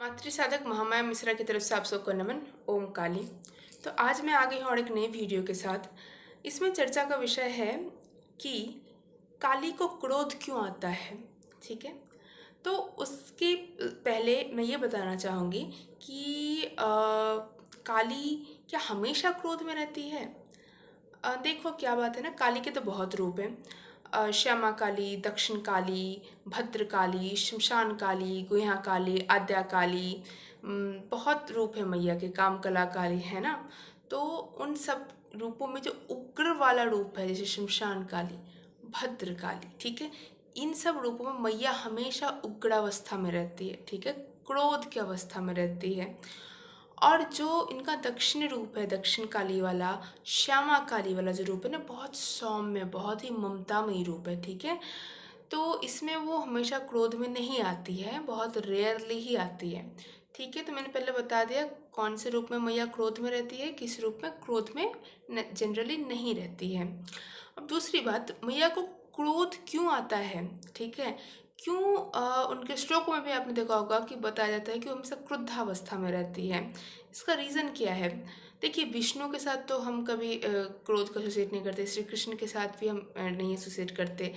मातृ साधक महामाया मिश्रा की तरफ से आप सबको नमन। ओम काली। तो आज मैं आ गई हूँ और एक नई वीडियो के साथ। इसमें चर्चा का विषय है कि काली को क्रोध क्यों आता है। ठीक है, तो उसके पहले मैं ये बताना चाहूँगी कि काली क्या हमेशा क्रोध में रहती है। देखो क्या बात है ना, काली के तो बहुत रूप हैं। श्यामा काली, दक्षिण काली, भद्र काली, शमशान काली, गुहा काली, आद्या काली। बहुत रूप है मैया के, कामकला काली, है ना। तो उन सब रूपों में जो उग्र वाला रूप है, जैसे शमशान काली, भद्र काली, ठीक है, इन सब रूपों में मैया हमेशा उग्रावस्था में रहती है। ठीक है, क्रोध की अवस्था में रहती है। और जो इनका दक्षिण रूप है, दक्षिण काली वाला, श्यामा काली वाला जो रूप है ना, बहुत सौम्य, बहुत ही ममतामयी रूप है। ठीक है, तो इसमें वो हमेशा क्रोध में नहीं आती है, बहुत रेयरली ही आती है। ठीक है, तो मैंने पहले बता दिया कौन से रूप में मैया क्रोध में रहती है, किस रूप में क्रोध में जनरली नहीं रहती है। अब दूसरी बात, मैया को क्रोध क्यों आता है। ठीक है, क्यों उनके श्लोकों में भी आपने देखा होगा कि बताया जाता है कि वो हमेशा क्रुद्धावस्था में रहती है। इसका रीज़न क्या है। देखिए, विष्णु के साथ तो हम कभी क्रोध को एसोसिएट नहीं करते, श्री कृष्ण के साथ भी हम नहीं एसोसिएट करते,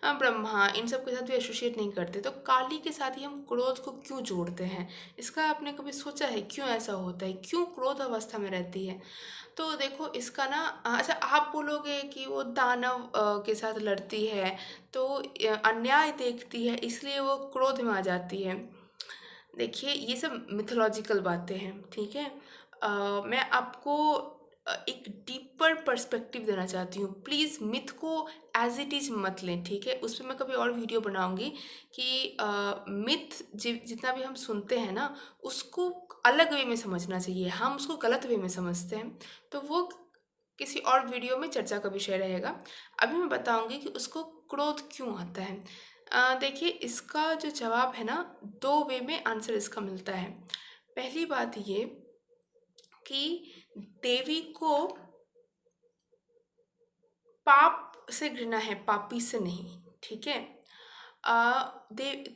ब्रह्मा, इन सब के साथ भी एसोसिएट नहीं करते। तो काली के साथ ही हम क्रोध को क्यों जोड़ते हैं, इसका आपने कभी सोचा है क्यों ऐसा होता है, क्यों क्रोध अवस्था में रहती है। तो देखो इसका ना, अच्छा आप बोलोगे कि वो दानव के साथ लड़ती है, तो अन्याय देखती है इसलिए वो क्रोध में आ जाती है। देखिए ये सब मिथोलॉजिकल बातें हैं। ठीक है, मैं आपको एक डीपर पर्सपेक्टिव देना चाहती हूँ। प्लीज़ मिथ को एज इट इज़ मत लें। ठीक है, उस पर मैं कभी और वीडियो बनाऊंगी कि मिथ जितना भी हम सुनते हैं ना, उसको अलग वे में समझना चाहिए। हम उसको गलत वे में समझते हैं, तो वो किसी और वीडियो में चर्चा का विषय रहेगा। अभी मैं बताऊंगी कि उसको क्रोध क्यों आता है। देखिए इसका जो जवाब है ना, दो वे में आंसर इसका मिलता है। पहली बात ये कि देवी को पाप से घृणा है, पापी से नहीं। ठीक है,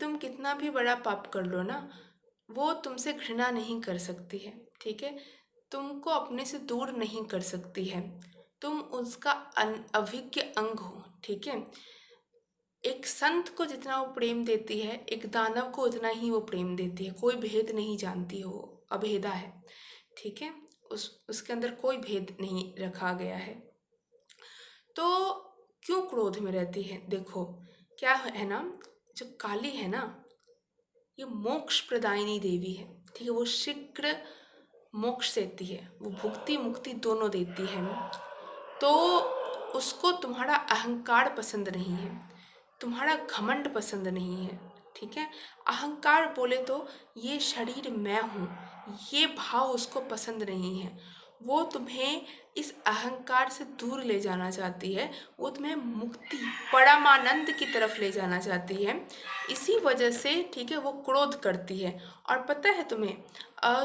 तुम कितना भी बड़ा पाप कर लो ना, वो तुमसे घृणा नहीं कर सकती है। ठीक है, तुमको अपने से दूर नहीं कर सकती है। तुम उसका अभिज्ञ अंग हो। ठीक है, एक संत को जितना वो प्रेम देती है, एक दानव को उतना ही वो प्रेम देती है। कोई भेद नहीं जानती हो, अभेदा है। ठीक है, उसके अंदर कोई भेद नहीं रखा गया है। तो क्यों क्रोध में रहती है। देखो क्या है ना, जो काली है ना, ये मोक्ष प्रदायिनी देवी है। ठीक है, वो शीघ्र मोक्ष देती है, वो भुक्ति मुक्ति दोनों देती है। तो उसको तुम्हारा अहंकार पसंद नहीं है, तुम्हारा घमंड पसंद नहीं है। ठीक है, अहंकार बोले तो ये शरीर मैं हूँ, ये भाव उसको पसंद नहीं है। वो तुम्हें इस अहंकार से दूर ले जाना चाहती है, वो तुम्हें मुक्ति, परमानंद की तरफ ले जाना चाहती है। इसी वजह से ठीक है वो क्रोध करती है। और पता है तुम्हें, अ,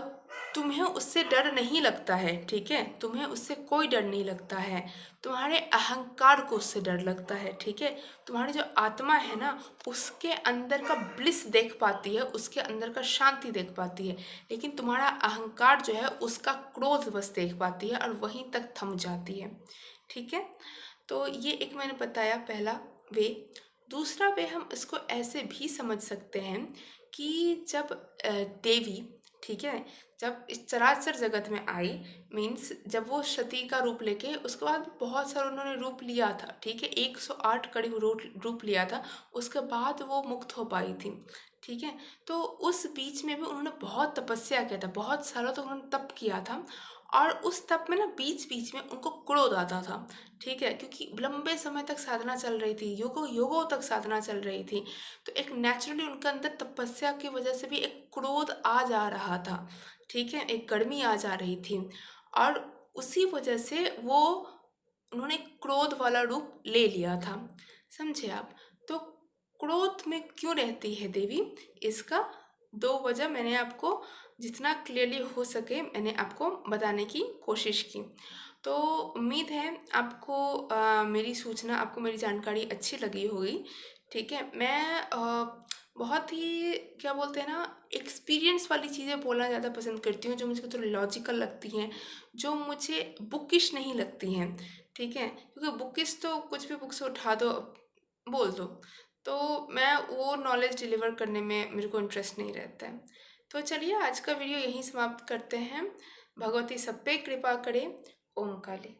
तुम्हें उससे डर नहीं लगता है। ठीक है, तुम्हें उससे कोई डर नहीं लगता है, तुम्हारे अहंकार को उससे डर लगता है। ठीक है, तुम्हारी जो आत्मा है ना, उसके अंदर का ब्लिस देख पाती है, उसके अंदर का शांति देख पाती है, लेकिन तुम्हारा अहंकार जो है उसका क्रोध बस देख पाती है और वहीं तक थम जाती है। ठीक है, तो ये एक मैंने बताया पहला वे। दूसरा वे हम इसको ऐसे भी समझ सकते हैं कि जब देवी, ठीक है, जब इस चराचर जगत में आई, मीन्स जब वो सती का रूप लेके, उसके बाद बहुत सारा उन्होंने रूप लिया था। ठीक है, 108 करीब रूप लिया था, उसके बाद वो मुक्त हो पाई थी। ठीक है, तो उस बीच में भी उन्होंने बहुत तपस्या किया था, बहुत सारा तो उन्होंने तप किया था। और उस तप में ना बीच बीच में उनको क्रोध आता था। ठीक है, क्योंकि लंबे समय तक साधना चल रही थी, युगों युगों तक साधना चल रही थी, तो एक नेचुरली उनके अंदर तपस्या की वजह से भी एक क्रोध आ जा रहा था। ठीक है, एक गर्मी आ जा रही थी, और उसी वजह से वो उन्होंने क्रोध वाला रूप ले लिया था। समझे आप। तो क्रोध में क्यों रहती है देवी, इसका दो वजह मैंने आपको जितना क्लियरली हो सके मैंने आपको बताने की कोशिश की। तो उम्मीद है आपको मेरी सूचना, आपको मेरी जानकारी अच्छी लगी होगी। ठीक है, मैं बहुत ही क्या बोलते हैं ना, एक्सपीरियंस वाली चीज़ें बोलना ज़्यादा पसंद करती हूँ, जो मुझे थोड़ी लॉजिकल लगती हैं, जो मुझे बुकिश नहीं लगती हैं, ठीक है? क्योंकि बुकिश तो कुछ भी बुक से उठा दो, बोल दो, तो मैं वो नॉलेज डिलीवर करने में मेरे को इंटरेस्ट नहीं रहता है। तो चलिए आज का वीडियो यहीं समाप्त करते हैं। भगवती सब पे कृपा करे। ओम काली।